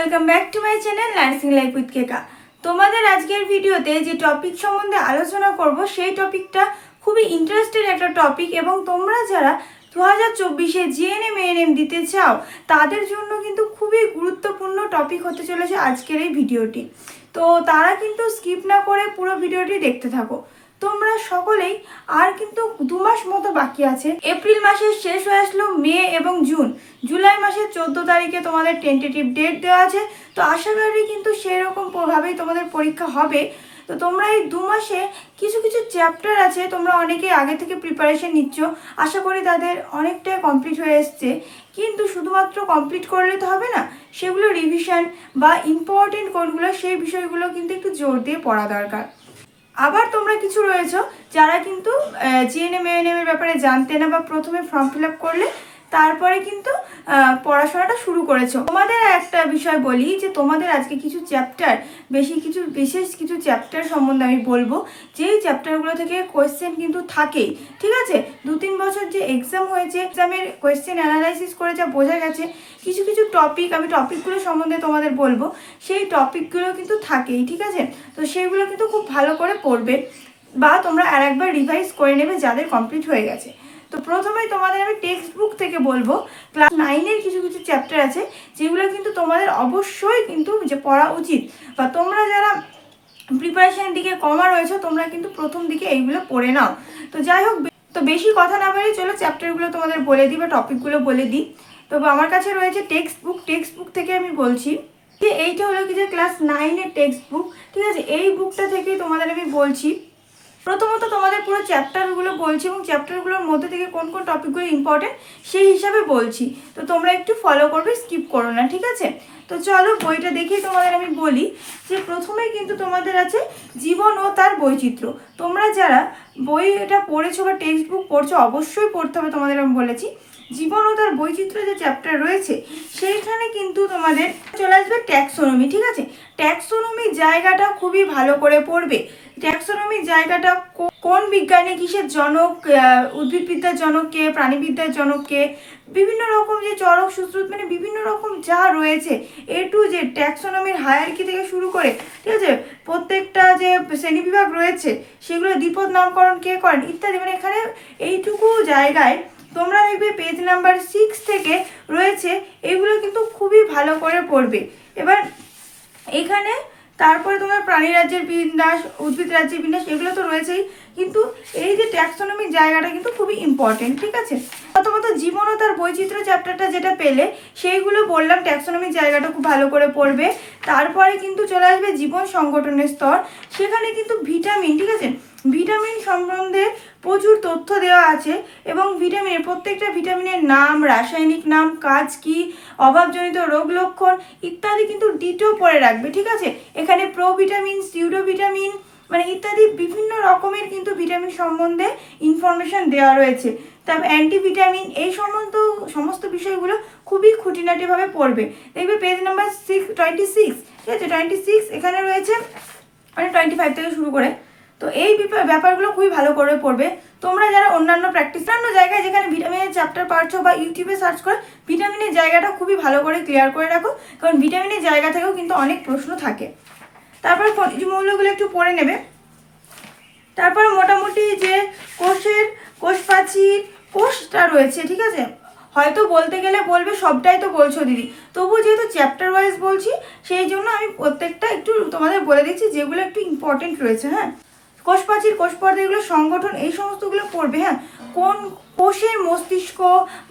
Welcome back to my channel nursing life with Keka. তোমাদের আজকের ভিডিওতে যে টপিক সম্বন্ধে আলোচনা করব সেই টপিকটা খুবই ইন্টারেস্টেড একটা টপিক এবং তোমরা যারা 2024-এ জিএনএম এএনএম দিতে চাও তাদের জন্য কিন্তু খুবই গুরুত্বপূর্ণ টপিক হতে চলেছে আজকের এই ভিডিওটি। তো তারা কিন্তু স্কিপ না করে পুরো ভিডিওটি দেখতে থাকো। তোমরা সকলেই আর কিন্তু 2 মাস মতো বাকি আছে। এপ্রিল মাসের শেষ হয়ে আসলো, মে এবং জুলাই মাসের 14 তারিখে তোমাদের টেন্টেটিভ ডেট দেওয়া আছে। তো আশা করি কিন্তু সেরকম ভাবেই তোমাদের পরীক্ষা হবে। তো তোমরা এই 2 মাসে কিছু কিছু চ্যাপ্টার আছে, তোমরা অনেকেই আগে থেকে প্রিপারেশন নিচ্ছ, আশা করি তাদের অনেকটাই কমপ্লিট হয়ে এসছে। কিন্তু শুধুমাত্র কমপ্লিট করলে তো হবে না, সেগুলো রিভিশন বা ইম্পর্টেন্ট কোনগুলো সেই বিষয়গুলো কিন্তু একটু জোর দিয়ে পড়া দরকার। আবার তোমরা কিছু রয়েছো যারা কিন্তু জিএনএম এএনএম এর ব্যাপারে জানতে না বা প্রথমে ফর্ম ফিল আপ করলে তারপরে কিন্তু পড়াশোনাটা শুরু করেছো। তোমাদের একটা বিষয় বলি যে তোমাদের আজকে কিছু চ্যাপ্টার বিশেষ কিছু চ্যাপ্টার সম্বন্ধে আমি বলবো, যেই চ্যাপ্টারগুলো থেকে কোয়েশ্চেন কিন্তু থাকেই। ঠিক আছে, 2-3 বছর যে এক্সাম হয়েছে, এক্সামের কোয়েশ্চেন অ্যানালাইসিস করে যা বোঝা গেছে, কিছু কিছু টপিক আমি টপিকগুলো সম্বন্ধে তোমাদের বলবো, সেই টপিকগুলো কিন্তু থাকেই। ঠিক আছে, তো সেইগুলো কিন্তু খুব ভালো করে পড়বে বা তোমরা আরেকবার রিভাইজ করে নেবে যাদের কমপ্লিট হয়ে গেছে। তো প্রথমেই তোমাদের আমি টেক্সট বুক থেকে বলবো, ক্লাস 9-এর কিছু কিছু চ্যাপ্টার আছে যেগুলো কিন্তু তোমাদের অবশ্যই কিন্তু যে পড়া উচিত, বা তোমরা যারা প্রিপারেশনের দিকে কমা রয়েছে তোমরা কিন্তু প্রথম দিকে এইগুলো পড়ে নাও। তো যাই হোক, তো বেশি কথা না বলে চলো চ্যাপ্টারগুলো তোমাদের বলে দিই বা টপিকগুলো বলে দিই। তো আমার কাছে রয়েছে টেক্সট বুক থেকে আমি বলছি যে এইটা হলো কি যে ক্লাস 9-এর টেক্সট বুক। ঠিক আছে, এই বুকটা থেকে তোমাদের আমি বলছি। প্রথমত তোমাদের পুরো চ্যাপ্টারগুলো বলছি এবং চ্যাপ্টারগুলোর মধ্যে থেকে কোন কোন টপিকগুলো ইম্পর্টেন্ট সেই হিসাবে বলছি। তো তোমরা একটু ফলো করবে, স্কিপ করো না। ঠিক আছে, তো চলো বইটা দেখেই তোমাদের আমি বলি যে প্রথমেই কিন্তু তোমাদের আছে জীবন ও তার বৈচিত্র্য। তোমরা যারা বইটা পড়েছো বা টেক্সট বুক পড়ছো অবশ্যই পড়তে হবে। তোমাদের আমি বলেছি জীবন ও তার বৈচিত্র্য যে চ্যাপ্টার রয়েছে সেইখানে কিন্তু তোমাদের চলে আসবে ট্যাক্সোনমি। ঠিক আছে, ট্যাক্সোনমির জায়গাটা খুবই ভালো করে পড়বে। ট্যাক্সোনমির জায়গাটা কোন বিজ্ঞানী কিসের জনক, উদ্ভিদবিদ্যার জনক কে, প্রাণীবিদ্যার জনক কে, বিভিন্ন রকম যে চরক সূত্র মানে বিভিন্ন রকম যা রয়েছে এ টু জেড ট্যাক্সোনমির হায়ারার্কি থেকে শুরু করে, ঠিক আছে, প্রত্যেকটা যে শ্রেণীবিভাগ রয়েছে সেগুলো দ্বিপদ নামকরণ কে করেন ইত্যাদি, মানে এখানে এইটুকু জায়গায় তোমরা দেখবে পেজ নাম্বার 6 থেকে রয়েছে, এগুলো কিন্তু খুবই ভালো করে পড়বে। এবার এখানে তারপরে তোমার প্রাণী রাজ্যের বিন্যাস, উদ্ভিদ রাজ্যের বিন্যাস এগুলো তো রয়েছেই, কিন্তু এই যে ট্যাক্সোনমির জায়গাটা কিন্তু খুবই ইম্পর্টেন্ট। ঠিক আছে, প্রথমত জীবন ও তার বৈচিত্র্য চ্যাপ্টারটা যেটা পেলে সেইগুলো বললাম, ট্যাক্সোনমির জায়গাটা খুব ভালো করে পড়বে। তারপরে কিন্তু চলে আসবে জীবন সংগঠনের স্তর, সেখানে কিন্তু ভিটামিন, ঠিক আছে, ভিটামিন সম্বন্ধে প্রচুর তথ্য দেওয়া আছে এবং ভিটামিনের প্রত্যেকটা ভিটামিনের নাম, রাসায়নিক নাম, কাজ কি, অভাবজনিত রোগ লক্ষণ ইত্যাদি কিন্তু ডিটেও পড়ে রাখবে। ঠিক আছে, এখানে প্রোভিটামিন, সিউডোভিটামিন মানে ইত্যাদি বিভিন্ন রকমের কিন্তু ভিটামিন সম্বন্ধে ইনফরমেশন দেওয়া রয়েছে। তারপর অ্যান্টিভিটামিন, এই সমস্ত বিষয়গুলো খুবই খুঁটিনাটিভাবে পড়বে। দেখবে পেজ নাম্বার 26, ঠিক আছে, 26 এখানে রয়েছে, মানে 25 থেকে শুরু করে। তো এই ব্যাপারগুলো খুবই ভালো করে পড়বে। তোমরা যারা অন্যান্য জায়গায় যেখানে ভিটামিনের চ্যাপ্টার পাচ্ছ বা ইউটিউবে সার্চ করে ভিটামিনের জায়গাটা খুবই ভালো করে ক্লিয়ার করে রাখো, কারণ ভিটামিনের জায়গা থেকেও কিন্তু অনেক প্রশ্ন থাকে। তারপর খনিজ মৌলগুলো একটু পড়ে নেবে। তারপর মোটামুটি যে কোষটা রয়েছে, ঠিক আছে, হয়তো বলতে গেলে বলবে সবটাই তো বলছো দিদি, তবুও যেহেতু চ্যাপ্টার ওয়াইজ বলছি সেই জন্য আমি প্রত্যেকটা একটু তোমাদের বলে দিচ্ছি যেগুলো একটু ইম্পর্টেন্ট রয়েছে। হ্যাঁ, কোষপ্রাচীর, কোষপর্দা, এগুলো সংগঠন এই সমস্তগুলো পড়বে। হ্যাঁ, কোন কোষের মস্তিষ্ক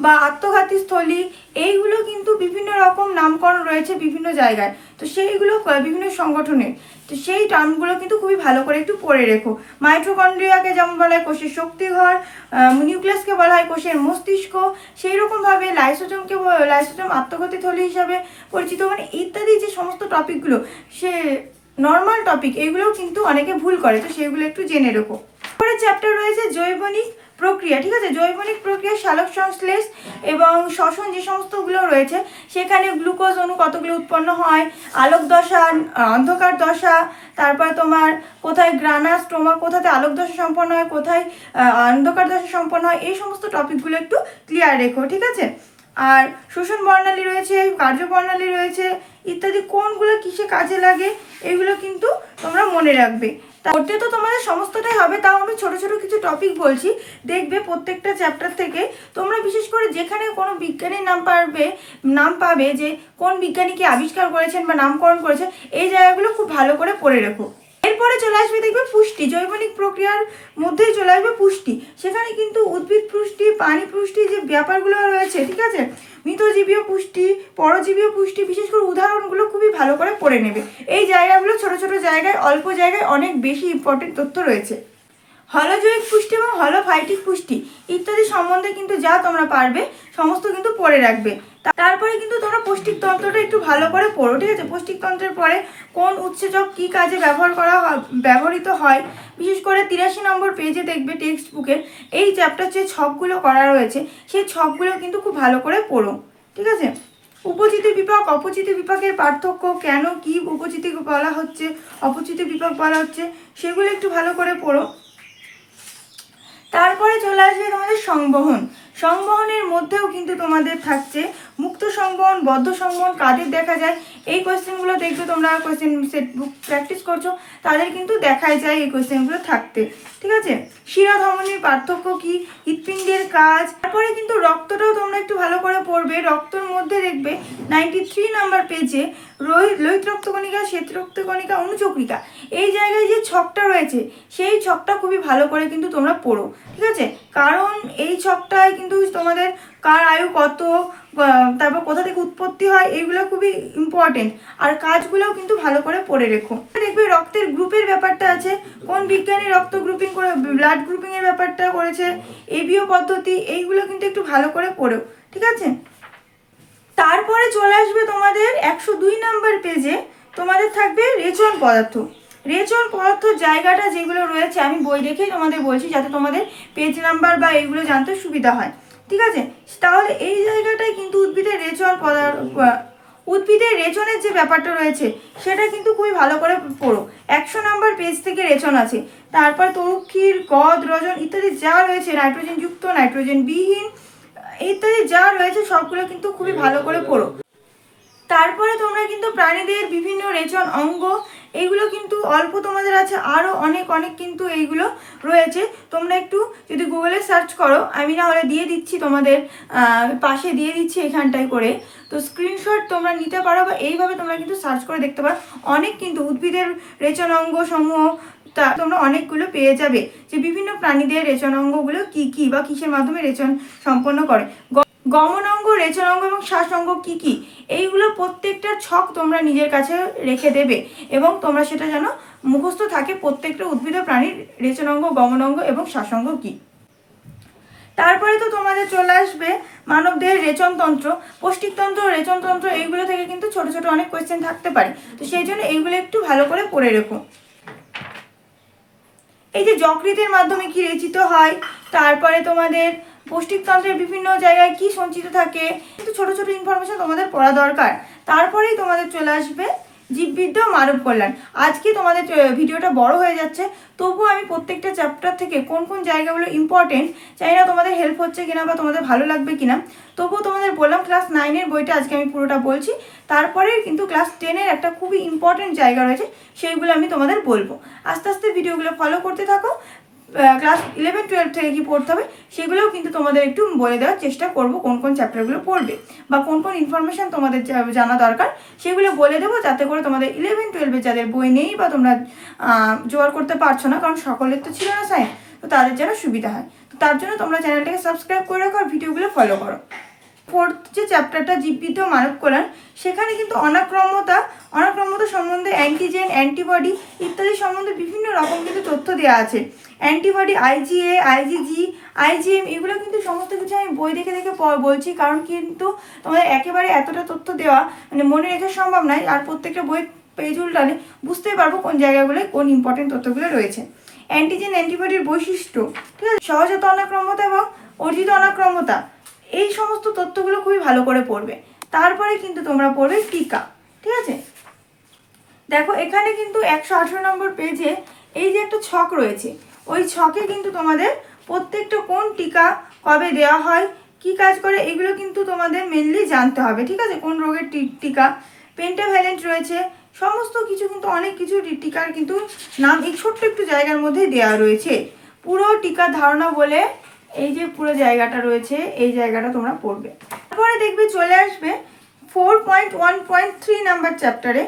বা আত্মঘাতী স্থলী এইগুলো কিন্তু বিভিন্ন রকম নামকরণ রয়েছে বিভিন্ন জায়গায়, তো সেইগুলো বিভিন্ন সংগঠনের, তো সেই টার্মগুলো কিন্তু খুবই ভালো করে একটু পড়ে রেখো। মাইটোকন্ড্রিয়াকে যেমন বলা হয় কোষের শক্তিঘর, নিউক্লিয়াসকে বলা হয় কোষের মস্তিষ্ক, সেই রকমভাবে লাইসোজোম আত্মঘাতী থলি হিসাবে পরিচিত, মানে ইত্যাদি যে সমস্ত টপিকগুলো সে নর্মাল টপিক, এগুলোও কিন্তু অনেকে ভুল করে, তো সেগুলো একটু জেনে রেখো। পরে চ্যাপ্টার রয়েছে জৈবনিক প্রক্রিয়া। ঠিক আছে, জৈবনিক প্রক্রিয়া, সালোক সংশ্লেষ এবং শ্বসন যে সমস্তগুলো রয়েছে সেখানে গ্লুকোজ অণু কতগুলো উৎপন্ন হয়, আলোক দশা, অন্ধকার দশা, তারপর তোমার কোথায় গ্রানাস্টোমা, কোথাতে আলোক দশা সম্পন্ন হয়, কোথায় অন্ধকার দশা সম্পন্ন হয়, এই সমস্ত টপিকগুলো একটু ক্লিয়ার রেখো। ঠিক আছে, আর শোষণ বর্ণালী রয়েছে, কার্যপ্রণালী রয়েছে ইত্যাদি, কোনগুলো কিসে কাজে লাগে এগুলো কিন্তু তোমরা মনে রাখবে। পড়তে তো তোমাদের সমস্তটাই হবে, তাও আমি ছোট ছোট কিছু টপিক বলছি। দেখবে প্রত্যেকটা চ্যাপ্টার থেকে তোমরা বিশেষ করে যেখানে কোনো বিজ্ঞানীর নাম পাবে যে কোন বিজ্ঞানীকে আবিষ্কার করেছেন বা নামকরণ করেছেন, এই জায়গাগুলো খুব ভালো করে পড়ে রেখো। এরপরে চলে আসবে দেখবে পুষ্টি, জৈবনিক প্রক্রিয়ার মধ্যেই চলে আসবে পুষ্টি। সেখানে কিন্তু উদ্ভিদ পুষ্টি, প্রাণী পুষ্টি যে ব্যাপারগুলো রয়েছে, ঠিক আছে, মৃতজীবীয় পুষ্টি, পরজীবীয় পুষ্টি, বিশেষ করে উদাহরণগুলো খুবই ভালো করে পড়ে নেবে। এই জায়গাগুলো ছোট ছোট জায়গায়, অল্প জায়গায় অনেক বেশি ইম্পর্টেন্ট তথ্য রয়েছে। হলজৈবিক পুষ্টি এবং হলোফাইটিক পুষ্টি ইত্যাদি সম্বন্ধে কিন্তু যা তোমরা পারবে সমস্ত কিন্তু পড়ে রাখবে। তারপরে কিন্তু তোমরা পৌষ্টিকতন্ত্রটা একটু ভালো করে পড়ো, ঠিক আছে। পৌষ্টিকতন্ত্রের পরে কোন উৎসেচক কী কাজে ব্যবহৃত হয়, বিশেষ করে 83 নম্বর পেজে দেখবে টেক্সট বুকের এই চ্যাপ্টার যে ছকগুলো করা রয়েছে সেই ছকগুলো কিন্তু খুব ভালো করে পড়ো, ঠিক আছে। উপচিতি বিপাক, অপচিতি বিপাকের পার্থক্য, কেন কি উপচিতি বলা হচ্ছে, অপচিতি বিপাক বলা হচ্ছে, সেগুলো একটু ভালো করে পড়ো। তারপরে চলে আসবে তোমাদের সংবহন। সংবহনের মধ্যেও কিন্তু তোমাদের থাকছে মুক্ত সংবহন, বদ্ধ সংবহন কাদের দেখা যায়, এই কোয়েশ্চেনগুলো দেখবে তোমরা কোয়েশ্চেন সেট বুক প্র্যাকটিস করছো তাদের কিন্তু দেখাই যায় এই কোয়েশ্চেনগুলো থাকতে, ঠিক আছে। শিরা ধমনির পার্থক্য কি, হৃৎপিণ্ডের কাজ। তারপরে কিন্তু রক্তটাও তোমরা একটু ভালো করে পড়বে। রক্তর মধ্যে দেখবে 93 নাম্বার পেজে লোহিত রক্তকণিকা, শ্বেত রক্তকণিকা, অনুচক্রিকা, এই জায়গায় যে ছকটা রয়েছে সেই ছকটা খুবই ভালো করে কিন্তু তোমরা পড়ো, ঠিক আছে। কারণ এই ছকটায় কিন্তু তোমাদের কার আয়ু কত, তারপর কোথা থেকে উৎপত্তি হয়, এইগুলো খুবই ইম্পর্টেন্ট। আর কাজগুলোও কিন্তু ভালো করে পড়ে রেখো। দেখবে রক্তের গ্রুপের ব্যাপারটা আছে, কোন বিজ্ঞানী রক্ত গ্রুপিং করে, ব্লাড গ্রুপিংয়ের ব্যাপারটা করেছে, এবিও পদ্ধতি, এইগুলো কিন্তু একটু ভালো করে পড়ো, ঠিক আছে। তারপরে চলে আসবে তোমাদের 102 নাম্বার পেজে তোমাদের থাকবে রেচন পদার্থ। রেচন পদার্থ জায়গাটা যেগুলো রয়েছে আমি বই দেখেই তোমাদের বলছি যাতে তোমাদের পেজ নাম্বার বা এইগুলো জানতে সুবিধা হয়, ঠিক আছে। তাহলে এই জায়গাটায় কিন্তু উদ্ভিদের রেচনের যে ব্যাপারটা রয়েছে সেটা কিন্তু খুবই ভালো করে পড়ো। 100 নাম্বার পেজ থেকে রেচন আছে। তারপর তরুক্ষীর, গদ, রজন ইত্যাদি যা রয়েছে, নাইট্রোজেন যুক্ত, নাইট্রোজেন বিহীন ইত্যাদি যা রয়েছে সবগুলো কিন্তু খুবই ভালো করে পড়ো। তারপরে তোমরা কিন্তু প্রাণীদের বিভিন্ন রেচন অঙ্গ, এইগুলো কিন্তু অল্প তোমাদের আছে, আরও অনেক অনেক কিন্তু এইগুলো রয়েছে। তোমরা একটু যদি গুগলে সার্চ করো, আমি না হলে দিয়ে দিচ্ছি তোমাদের পাশে দিয়ে দিচ্ছি এখানটায় করে, তো স্ক্রিনশট তোমরা নিতে পারো বা এইভাবে তোমরা কিন্তু সার্চ করে দেখতে পারো। অনেক কিন্তু উদ্ভিদের রেচন অঙ্গ সমূহ তোমরা অনেকগুলো পেয়ে যাবে, যে বিভিন্ন প্রাণীদের রেচন অঙ্গগুলো কী কী বা কিসের মাধ্যমে রেচন সম্পন্ন করে, গমন অঙ্গ, রেচন অঙ্গ এবং শ্বাস অঙ্গ কী কী, এইগুলো প্রত্যেকটা ছক তোমরা নিজের কাছে রেখে দেবে এবং তোমরা সেটা যেন মুখস্থ থাকে প্রত্যেকটা উদ্ভিদ প্রাণীর রেচন অঙ্গ, গমন অঙ্গ এবং শ্বাস অঙ্গ কী। তারপরে তো তোমাদের চলে আসবে মানবদেহের রেচনতন্ত্র, পৌষ্টিকতন্ত্র, রেচনতন্ত্র, এইগুলো থেকে কিন্তু ছোট ছোট অনেক কোয়েশ্চেন থাকতে পারে, তো সেই জন্য এইগুলো একটু ভালো করে পড়ে রেখো। এই যে যকৃতের মাধ্যমে কি রেচিত হয়, তারপরে তোমাদের পৌষ্টিকতন্ত্রের বিভিন্ন জায়গায় কি সঞ্চিত থাকে, কিন্তু ছোট ছোট ইনফরমেশন তোমাদের পড়া দরকার। তারপরেই তোমাদের চলে আসবে জীববিদ্যা ও মানব কল্যাণ। আজকে তোমাদের ভিডিওটা বড় হয়ে যাচ্ছে, তবুও আমি প্রত্যেকটা চ্যাপ্টার থেকে কোন কোন জায়গাগুলো ইম্পর্টেন্ট, চাই না তোমাদের হেল্প হচ্ছে কিনা বা তোমাদের ভালো লাগবে কিনা, তবুও তোমাদের বললাম ক্লাস 9-এর বইটা আজকে আমি পুরোটা বলছি। তারপরে কিন্তু ক্লাস 10-এর একটা খুবই ইম্পর্টেন্ট জায়গা রয়েছে, সেইগুলো আমি তোমাদের বলবো। আস্তে আস্তে ভিডিওগুলো ফলো করতে থাকো। ক্লাস 11-12 থেকে কি পড়তে হবে সেগুলোও কিন্তু তোমাদের একটু বলে দেওয়ার চেষ্টা করব, কোন কোন চ্যাপ্টারগুলো পড়বে বা কোন কোন ইনফরমেশান তোমাদের জানা দরকার সেগুলো বলে দেবো, যাতে করে তোমাদের 11-12 যাদের বই নেই বা তোমরা জোগাড় করতে পারছো না, কারণ সকলের তো ছিল না সায়েন্স, তো তাদের যেন সুবিধা হয়। তো তার জন্য তোমরা চ্যানেলটাকে সাবস্ক্রাইব করে রাখো আর ভিডিওগুলো ফলো করো। 4th যে চ্যাপ্টারটা জীববিদ্যা ও মানব কল্যাণ, সেখানে কিন্তু অনাক্রম্যতা সম্বন্ধে, অ্যান্টিজেন, অ্যান্টিবডি ইত্যাদি সম্বন্ধে বিভিন্ন রকম কিন্তু তথ্য দেওয়া আছে। অ্যান্টিবডি, আইজিএ, আইজিজি, আইজিএম, এগুলো কিন্তু সমস্ত কিছু আমি বই দেখে দেখে বলছি, কারণ কিন্তু তোমাদের একেবারে এতটা তথ্য দেওয়া মানে মনে রেখে সম্ভব নয়, আর প্রত্যেকটা বই পেজ উল্টালে বুঝতেই পারবো কোন জায়গাগুলোয় কোন ইম্পর্টেন্ট তথ্যগুলো রয়েছে। অ্যান্টিজেন, অ্যান্টিবডির বৈশিষ্ট্য, ঠিক আছে, সহজাত অনাক্রম্যতা এবং অর্জিত অনাক্রম্যতা, এই সমস্ত তথ্যগুলো খুবই ভালো করে পড়বে। তারপরে কিন্তু তোমরা পড়বে টিকা, ঠিক আছে। দেখো এখানে কিন্তু 118 নম্বর পেজে এই যে একটা ছক রয়েছে, ওই ছকে কিন্তু তোমাদের প্রত্যেকটা কোন টিকা কবে দেওয়া হয়, কি কাজ করে এগুলো কিন্তু তোমাদের মেনলি জানতে হবে, ঠিক আছে। কোন রোগের টিকা, পেন্টাভ্যালেন্ট রয়েছে, সমস্ত কিছু কিন্তু অনেক কিছু টিকার কিন্তু নাম এই ছোট্ট একটু জায়গার মধ্যে দেওয়া রয়েছে। পুরো টিকার ধারণা বলে এই যে পুরো জায়গাটা রয়েছে, এই জায়গাটা তোমরা পড়বে। তারপরে দেখবে চলে আসবে 4.1.3 নাম্বার চ্যাপ্টারে,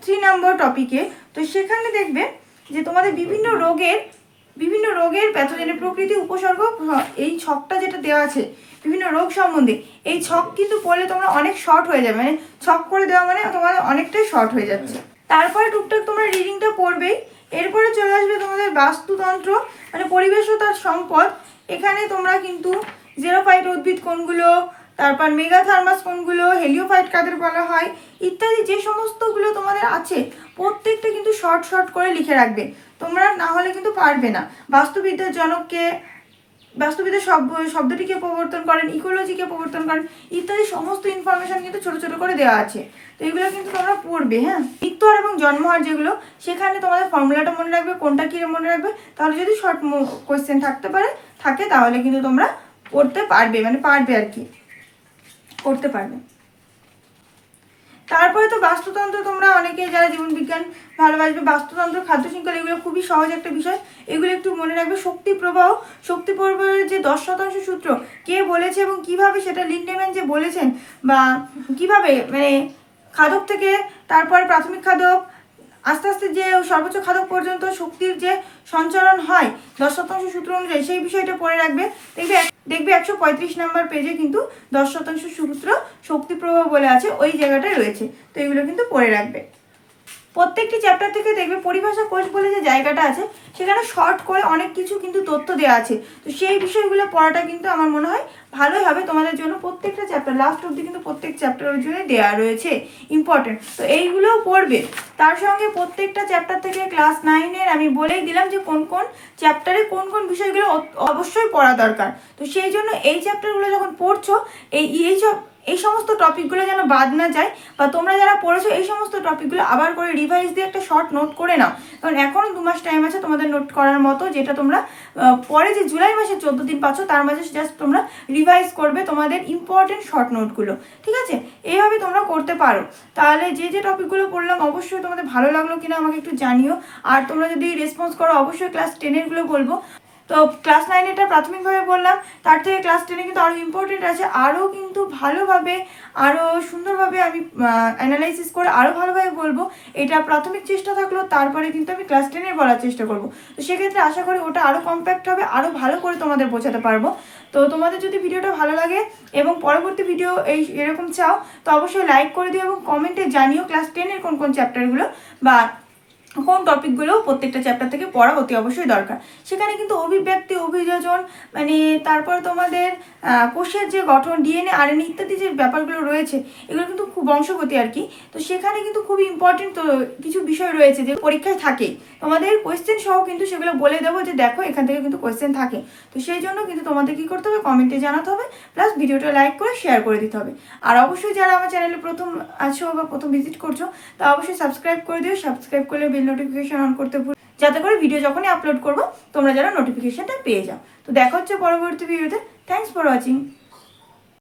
3 নম্বর টপিকে। তো সেখানে দেখবে যে তোমাদের বিভিন্ন রোগের প্যাথোজেনের প্রকৃতি, উপসর্গ, এই ছকটা যেটা দেওয়া আছে বিভিন্ন রোগ সম্বন্ধে, এই ছক কিন্তু পড়লে তোমরা অনেক শর্ট হয়ে যাবে, মানে ছক করে দেওয়া মানে তোমাদের অনেকটাই শর্ট হয়ে যাচ্ছে। তারপরে টুকটাক তোমরা রিডিংটা পড়বেই। এরপরে চলে আসবে তোমাদের বাস্তুতন্ত্র, মানে পরিবেশ ও তার সম্পদ। এখানে তোমরা কিন্তু জেরোফাইট উদ্ভিদ কোনগুলো, তারপর মেগাথার্মাস কোনগুলো, হেলিওফাইট কাদের বলা হয় ইত্যাদি যে সমস্তগুলো তোমাদের আছে প্রত্যেকটা কিন্তু শর্ট শর্ট করে লিখে রাখবে, তোমরা না হলে কিন্তু পারবে না। বাস্তুবিদ্যার জনককে, বাস্তুবিদ্যার শব্দটিকে প্রবর্তন করেন, ইকোলজিকে প্রবর্তন করেন ইত্যাদি সমস্ত ইনফরমেশন কিন্তু ছোট ছোট করে দেওয়া আছে। তো এগুলো কিন্তু তোমরা পড়বে। হ্যাঁ, মৃত্যুহার এবং জন্মহার যেগুলো, সেখানে তোমাদের ফর্মুলাটা মনে রাখবে, কোনটা কী মনে রাখবে, তাহলে যদি শর্ট কোয়েশ্চেন থাকে তাহলে কিন্তু তোমরা পড়তে পারবে, মানে পারবে আর কি, করতে পারবে। তারপরে তো বাস্তুতন্ত্র, তোমরা অনেকে যারা জীবন বিজ্ঞান ভালোবাসবে, বাস্তুতন্ত্র, খাদ্য শৃঙ্খলা, এগুলো খুবই সহজ একটা বিষয়, এগুলো একটু মনে রাখবে। শক্তি প্রবাহের যে 10% সূত্র কে বলেছে এবং কিভাবে সেটা লিন্ডেম্যান যে বলেছেন, বা কিভাবে মানে খাদক থেকে তারপর প্রাথমিক খাদক আস্তে আস্তে যে সর্বোচ্চ খাদক পর্যন্ত শক্তির যে সঞ্চালন হয় 10% সূত্র অনুযায়ী, সেই বিষয়টা পড়ে রাখবে। দেখবে 135 নম্বর পেজে কিন্তু 10% সূত্র শক্তি প্রবাহ বলে আছে, ওই জায়গাটায় রয়েছে। তো এগুলো কিন্তু পড়ে রাখবে। প্রত্যেকটি চ্যাপ্টার থেকে দেখবে পরিভাষা কোষ বলে যে জায়গাটা আছে, সেখানে শর্ট করে অনেক কিছু কিন্তু তথ্য দেওয়া আছে। তো সেই বিষয়গুলো পড়াটা কিন্তু আমার মনে হয় ভালোই হবে তোমাদের জন্য। প্রত্যেকটা চ্যাপ্টার লাস্ট অবধি কিন্তু প্রত্যেক চ্যাপ্টারের জন্য দেওয়া রয়েছে ইম্পর্টেন্ট, তো এইগুলোও পড়বে। তার সঙ্গে প্রত্যেকটা চ্যাপ্টার থেকে ক্লাস 9-এর আমি বলেই দিলাম যে কোন কোন চ্যাপ্টারে কোন কোন বিষয়গুলো অবশ্যই পড়া দরকার। তো সেই জন্য এই চ্যাপ্টারগুলো যখন পড়ছো, এই সমস্ত টপিকগুলো যেন বাদ না যায়, বা তোমরা যারা পড়েছো এই সমস্ত টপিকগুলো আবার করে রিভাইজ দিয়ে একটা শর্ট নোট করে নাও, কারণ এখনও 2 মাস টাইম আছে তোমাদের নোট করার মতো, যেটা তোমরা পরে যে জুলাই মাসে 14 দিন পাচ্ছ তার মাঝে জাস্ট তোমরা রিভাইজ করবে তোমাদের ইম্পর্টেন্ট শর্ট নোটগুলো, ঠিক আছে। এইভাবে তোমরা করতে পারো। তাহলে যে টপিকগুলো পড়লাম অবশ্যই তোমাদের ভালো লাগলো কিনা আমাকে একটু জানিও। আর তোমরা যদি রেসপন্স করো অবশ্যই ক্লাস 10-এরগুলো বলবো। তো ক্লাস 9-এটা প্রাথমিকভাবে বললাম, তার থেকে ক্লাস 10-এ কিন্তু আরও ইম্পর্টেন্ট আছে, আরও কিন্তু ভালোভাবে আরও সুন্দরভাবে আমি অ্যানালাইসিস করে আরও ভালোভাবে বলবো। এটা প্রাথমিক চেষ্টা থাকলো, তারপরে কিন্তু আমি ক্লাস 10-এর বলার চেষ্টা করব। তো সেক্ষেত্রে আশা করি ওটা আরও কম্প্যাক্ট হবে, আরও ভালো করে তোমাদের বোঝাতে পারবো। তো তোমাদের যদি ভিডিওটা ভালো লাগে এবং পরবর্তী ভিডিও এরকম চাও, তো অবশ্যই লাইক করে দিও এবং কমেন্টে জানিও ক্লাস 10-এর কোন কোন চ্যাপ্টারগুলো বা কোন টপিকগুলো প্রত্যেকটা চ্যাপ্টার থেকে পড়া অতি অবশ্যই দরকার। সেখানে কিন্তু অভিব্যক্তি, অভিযোজন, মানে তারপর তোমাদের কোষের যে গঠন, ডিএনএ, আরএনএ ইত্যাদি যে ব্যাপারগুলো রয়েছে, এগুলো কিন্তু খুব বংশগতি আর কি। তো সেখানে কিন্তু খুবই ইম্পর্টেন্ট কিছু বিষয় রয়েছে যে পরীক্ষায় থাকে, তোমাদের কোয়েশ্চেন সহ কিন্তু সেগুলো বলে দেবো যে দেখো এখান থেকে কিন্তু কোয়েশ্চেন থাকে। তো সেই জন্য কিন্তু তোমাদের কী করতে হবে, কমেন্টে জানাতে হবে, প্লাস ভিডিওটা লাইক করে শেয়ার করে দিতে হবে। আর অবশ্যই যারা আমার চ্যানেলে প্রথম আছো বা প্রথম ভিজিট করছো, তা অবশ্যই সাবস্ক্রাইব করে দিও। সাবস্ক্রাইব করলে বেল নোটিফিকেশন অন করতে ভুল, যাতে করে ভিডিও যখনই আপলোড করবো তোমরা যেন নোটিফিকেশনটা পেয়ে যাও। তো দেখা হচ্ছে পরবর্তী ভিডিওতে। Thanks for watching.